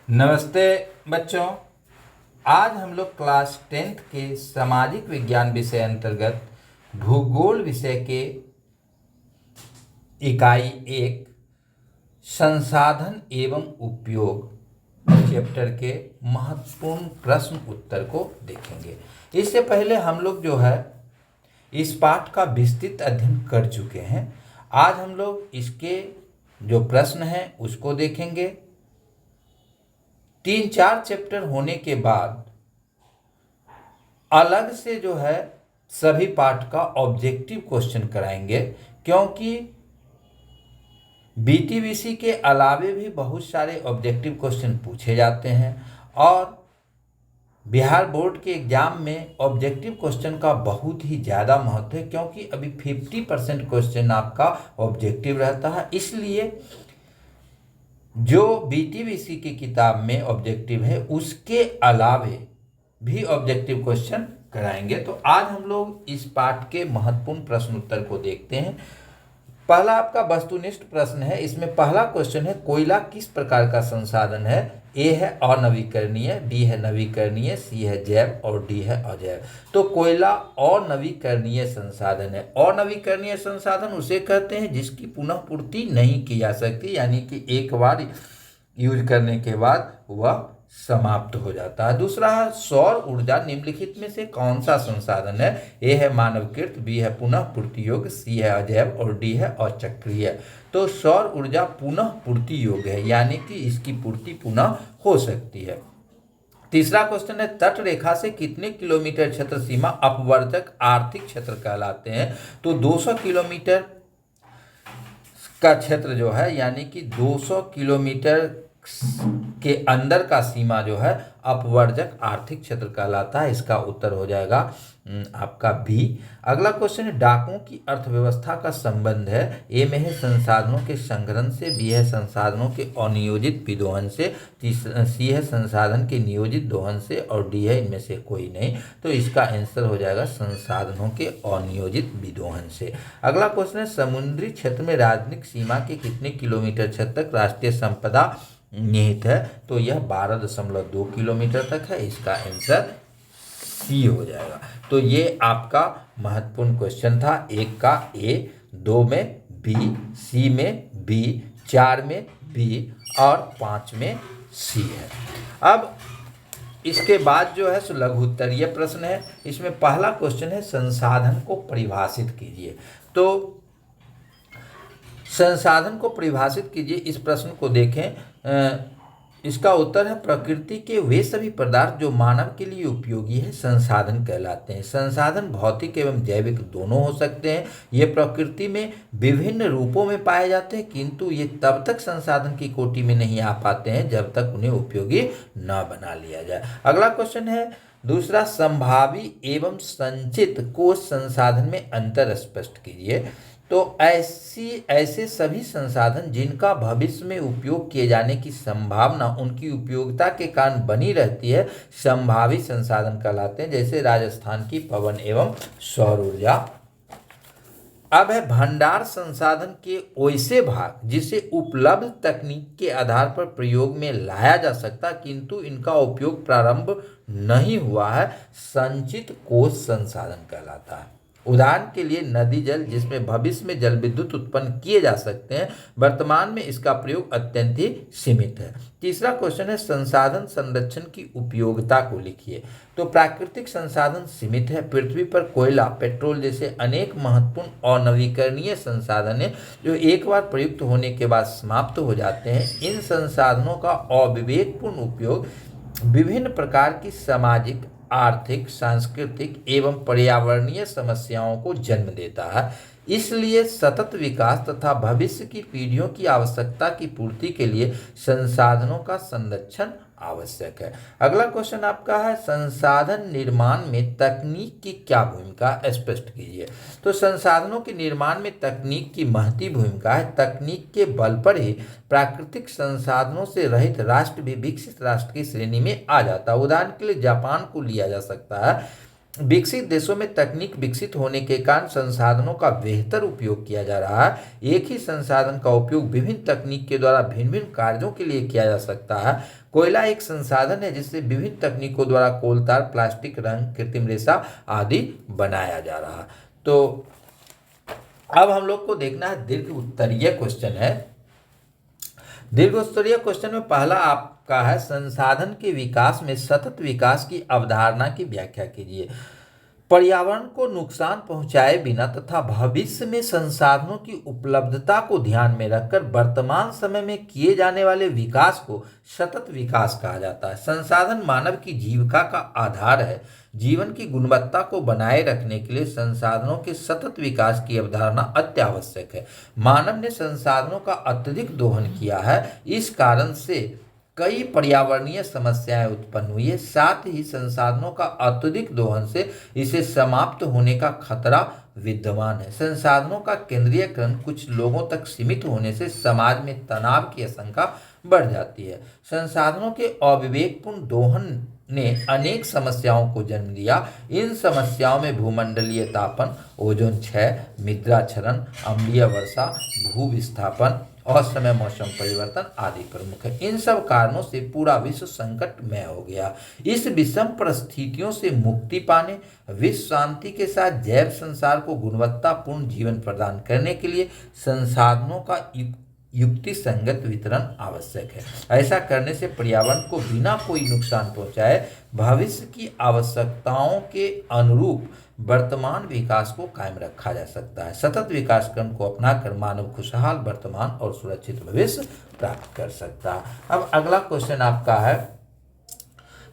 नमस्ते बच्चों। आज हम लोग क्लास 10th के सामाजिक विज्ञान विषय अंतर्गत भूगोल विषय के इकाई 1 संसाधन एवं उपयोग चैप्टर के महत्वपूर्ण प्रश्न उत्तर को देखेंगे। इससे पहले हम लोग जो है इस पाठ का विस्तृत अध्ययन कर चुके हैं। आज हम लोग इसके जो प्रश्न हैं उसको देखेंगे। 3-4 चैप्टर होने के बाद अलग से जो है सभी पाठ का ऑब्जेक्टिव क्वेश्चन कराएंगे, क्योंकि बीटीबीसी के अलावे भी बहुत सारे ऑब्जेक्टिव क्वेश्चन पूछे जाते हैं और बिहार बोर्ड के एग्जाम में ऑब्जेक्टिव क्वेश्चन का बहुत ही ज़्यादा महत्व है, क्योंकि अभी 50% क्वेश्चन आपका ऑब्जेक्टिव रहता है। इसलिए जो बीटीबीसी की किताब में ऑब्जेक्टिव है उसके अलावे भी ऑब्जेक्टिव क्वेश्चन कराएंगे। तो आज हम लोग इस पाठ के महत्वपूर्ण प्रश्न उत्तर को देखते हैं। पहला आपका वस्तुनिष्ठ प्रश्न है। इसमें पहला क्वेश्चन है, कोयला किस प्रकार का संसाधन है? ए है अनवीकरणीय, बी है नवीकरणीय, सी है जैव और डी है अजैव। तो कोयला अनवीकरणीय संसाधन है। अनवीकरणीय संसाधन उसे कहते हैं जिसकी पुनः पूर्ति नहीं की जा सकती, यानी कि एक बार यूज करने के बाद वह समाप्त हो जाता है। दूसरा है सौर ऊर्जा निम्नलिखित में से कौन सा संसाधन है? ए है मानवकृत, बी है पुनः पूर्ति योग्य, सी है अजैव और डी है अचक्रीय। तो सौर ऊर्जा पुनः पूर्ति योग्य है, यानी कि इसकी पूर्ति पुनः हो सकती है। तीसरा क्वेश्चन है, तट रेखा से कितने किलोमीटर क्षेत्र सीमा अपवर्जक आर्थिक क्षेत्र कहलाते हैं? तो 200 किलोमीटर का क्षेत्र जो है, यानी कि 200 किलोमीटर के अंदर का सीमा जो है अपवर्जक आर्थिक क्षेत्र कहलाता है। इसका उत्तर हो जाएगा आपका बी। अगला क्वेश्चन है, डाकुओं की अर्थव्यवस्था का संबंध है? ए में है संसाधनों के संग्रहण से, बी है संसाधनों के अनियोजित विदोहन से, सी है संसाधन के नियोजित दोहन से और डी है इनमें से कोई नहीं। तो इसका आंसर हो जाएगा संसाधनों के अनियोजित विदोहन से। अगला क्वेश्चन है, समुद्री क्षेत्र में राजनीतिक सीमा के कितने किलोमीटर क्षेत्र तक राष्ट्रीय संपदा निहित है? तो यह 12.2 किलोमीटर तक है। इसका आंसर सी हो जाएगा। तो ये आपका महत्वपूर्ण क्वेश्चन था। 1 का ए, 2 में बी, सी में बी, 4 में बी और 5 में सी है। अब इसके बाद जो है सो लघु उत्तरीय प्रश्न है। इसमें पहला क्वेश्चन है, संसाधन को परिभाषित कीजिए। तो संसाधन को परिभाषित कीजिए, इस प्रश्न को देखें। इसका उत्तर है, प्रकृति के वे सभी पदार्थ जो मानव के लिए उपयोगी है संसाधन कहलाते हैं। संसाधन भौतिक एवं जैविक दोनों हो सकते हैं। ये प्रकृति में विभिन्न रूपों में पाए जाते हैं, किंतु ये तब तक संसाधन की कोटि में नहीं आ पाते हैं जब तक उन्हें उपयोगी न बना लिया जाए। अगला क्वेश्चन है दूसरा, संभावी एवं संचित कोष संसाधन में अंतर स्पष्ट कीजिए। तो ऐसे सभी संसाधन जिनका भविष्य में उपयोग किए जाने की संभावना उनकी उपयोगिता के कारण बनी रहती है संभावित संसाधन कहलाते हैं, जैसे राजस्थान की पवन एवं सौर ऊर्जा। अब है भंडार संसाधन के वैसे भाग जिसे उपलब्ध तकनीक के आधार पर प्रयोग में लाया जा सकता किंतु इनका उपयोग प्रारंभ नहीं हुआ है, संचित कोष संसाधन कहलाता है। उदाहरण के लिए नदी जल, जिसमें भविष्य में जल विद्युत उत्पन्न किए जा सकते हैं, वर्तमान में इसका प्रयोग अत्यंत ही सीमित है। तीसरा क्वेश्चन है, संसाधन संरक्षण की उपयोगिता को लिखिए। तो प्राकृतिक संसाधन सीमित है। पृथ्वी पर कोयला, पेट्रोल जैसे अनेक महत्वपूर्ण अनवीकरणीय संसाधन हैं जो एक बार प्रयुक्त होने के बाद समाप्त हो जाते हैं। इन संसाधनों का अविवेकपूर्ण उपयोग विभिन्न प्रकार की सामाजिक, आर्थिक, सांस्कृतिक एवं पर्यावरणीय समस्याओं को जन्म देता है। इसलिए सतत विकास तथा भविष्य की पीढ़ियों की आवश्यकता की पूर्ति के लिए संसाधनों का संरक्षण आवश्यक है। अगला क्वेश्चन आपका है, संसाधन निर्माण में तकनीक की क्या भूमिका, स्पष्ट कीजिए। तो संसाधनों के निर्माण में तकनीक की महती भूमिका है। तकनीक के बल पर ही प्राकृतिक संसाधनों से रहित राष्ट्र भी विकसित राष्ट्र की श्रेणी में आ जाता है। उदाहरण के लिए जापान को लिया जा सकता है। विकसित देशों में तकनीक विकसित होने के कारण संसाधनों का बेहतर उपयोग किया जा रहा है। एक ही संसाधन का उपयोग विभिन्न तकनीक के द्वारा भिन्न भिन्न कार्यों के लिए किया जा सकता है। कोयला एक संसाधन है जिससे विभिन्न तकनीकों द्वारा कोलतार, प्लास्टिक, रंग, कृत्रिम रेशा आदि बनाया जा रहा है। तो अब हम लोग को देखना है दीर्घ उत्तरीय क्वेश्चन है। दीर्घ उत्तरीय क्वेश्चन में पहला आपका है, संसाधन के विकास में सतत विकास की अवधारणा की व्याख्या कीजिए। पर्यावरण को नुकसान पहुंचाए बिना तथा भविष्य में संसाधनों की उपलब्धता को ध्यान में रखकर वर्तमान समय में किए जाने वाले विकास को सतत विकास कहा जाता है। संसाधन मानव की जीविका का आधार है। जीवन की गुणवत्ता को बनाए रखने के लिए संसाधनों के सतत विकास की अवधारणा अत्यावश्यक है। मानव ने संसाधनों का अत्यधिक दोहन किया है, इस कारण से कई पर्यावरणीय समस्याएं उत्पन्न हुई है। साथ ही संसाधनों का अत्यधिक दोहन से इसे समाप्त होने का खतरा विद्यमान है। संसाधनों का केंद्रीयकरण कुछ लोगों तक सीमित होने से समाज में तनाव की आशंका बढ़ जाती है। संसाधनों के अविवेकपूर्ण दोहन ने अनेक समस्याओं को जन्म दिया। इन समस्याओं में भूमंडलीय तापन, ओजोन क्षय, मृदा क्षरण, अम्लीय वर्षा, भू विस्थापन, असमय मौसम परिवर्तन आदि प्रमुख है। इन सब कारणों से पूरा विश्व संकटमय हो गया। इस विषम परिस्थितियों से मुक्ति पाने, विश्व शांति के साथ जैव संसार को गुणवत्तापूर्ण जीवन प्रदान करने के लिए संसाधनों का युक्ति संगत वितरण आवश्यक है। ऐसा करने से पर्यावरण को बिना कोई नुकसान पहुंचाए भविष्य की आवश्यकताओं के अनुरूप वर्तमान विकास को कायम रखा जा सकता है। सतत विकास क्रम को अपनाकर मानव खुशहाल वर्तमान और सुरक्षित भविष्य प्राप्त कर सकता है। अब अगला क्वेश्चन आपका है,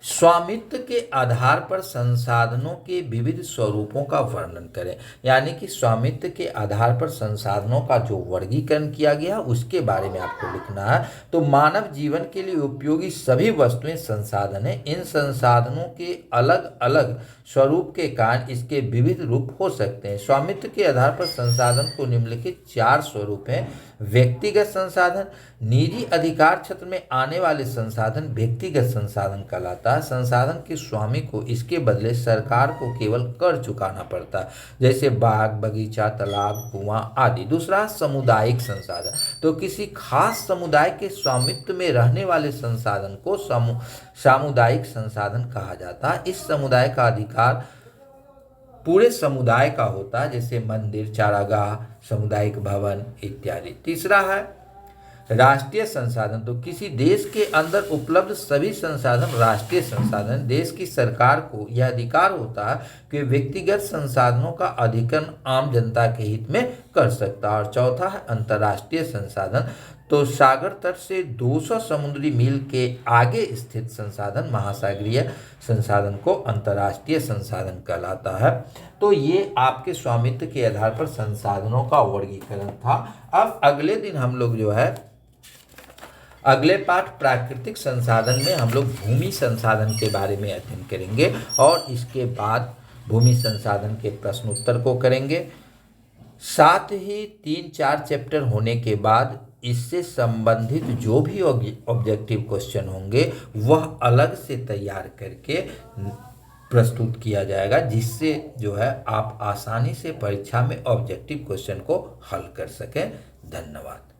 स्वामित्व के आधार पर संसाधनों के विविध स्वरूपों का वर्णन करें। यानी कि स्वामित्व के आधार पर संसाधनों का जो वर्गीकरण किया गया उसके बारे में आपको लिखना है। तो मानव जीवन के लिए उपयोगी सभी वस्तुएं संसाधन हैं। इन संसाधनों के अलग अलग स्वरूप के कारण इसके विविध रूप हो सकते हैं। स्वामित्व के आधार पर संसाधन को निम्नलिखित 4 स्वरूप हैं। व्यक्तिगत संसाधन, निजी अधिकार क्षेत्र में आने वाले संसाधन व्यक्तिगत संसाधन कहलाता है। संसाधन के स्वामी को इसके बदले सरकार को केवल कर चुकाना पड़ता है, जैसे बाग, बगीचा, तालाब, कुआं आदि। दूसरा, सामुदायिक संसाधन, तो किसी खास समुदाय के स्वामित्व में रहने वाले संसाधन को सामुदायिक संसाधन कहा जाता है। इस समुदाय का अधिकार पूरे समुदाय का होता है, जैसे मंदिर, चारागाह, सामुदायिक भवन इत्यादि। तीसरा है राष्ट्रीय संसाधन, तो किसी देश के अंदर उपलब्ध सभी संसाधन राष्ट्रीय संसाधन। देश की सरकार को यह अधिकार होता है कि व्यक्तिगत संसाधनों का अधिग्रहण आम जनता के हित में कर सकता है। और चौथा है अंतर्राष्ट्रीय संसाधन, तो सागर तट से 200 समुद्री मील के आगे स्थित संसाधन महासागरीय संसाधन को अंतर्राष्ट्रीय संसाधन कहलाता है। तो ये आपके स्वामित्व के आधार पर संसाधनों का वर्गीकरण था। अब अगले दिन हम लोग जो है अगले पाठ प्राकृतिक संसाधन में हम लोग भूमि संसाधन के बारे में अध्ययन करेंगे और इसके बाद भूमि संसाधन के प्रश्न उत्तर को करेंगे। साथ ही 3-4 चैप्टर होने के बाद इससे संबंधित जो भी ऑब्जेक्टिव क्वेश्चन होंगे वह अलग से तैयार करके प्रस्तुत किया जाएगा, जिससे जो है आप आसानी से परीक्षा में ऑब्जेक्टिव क्वेश्चन को हल कर सकें। धन्यवाद।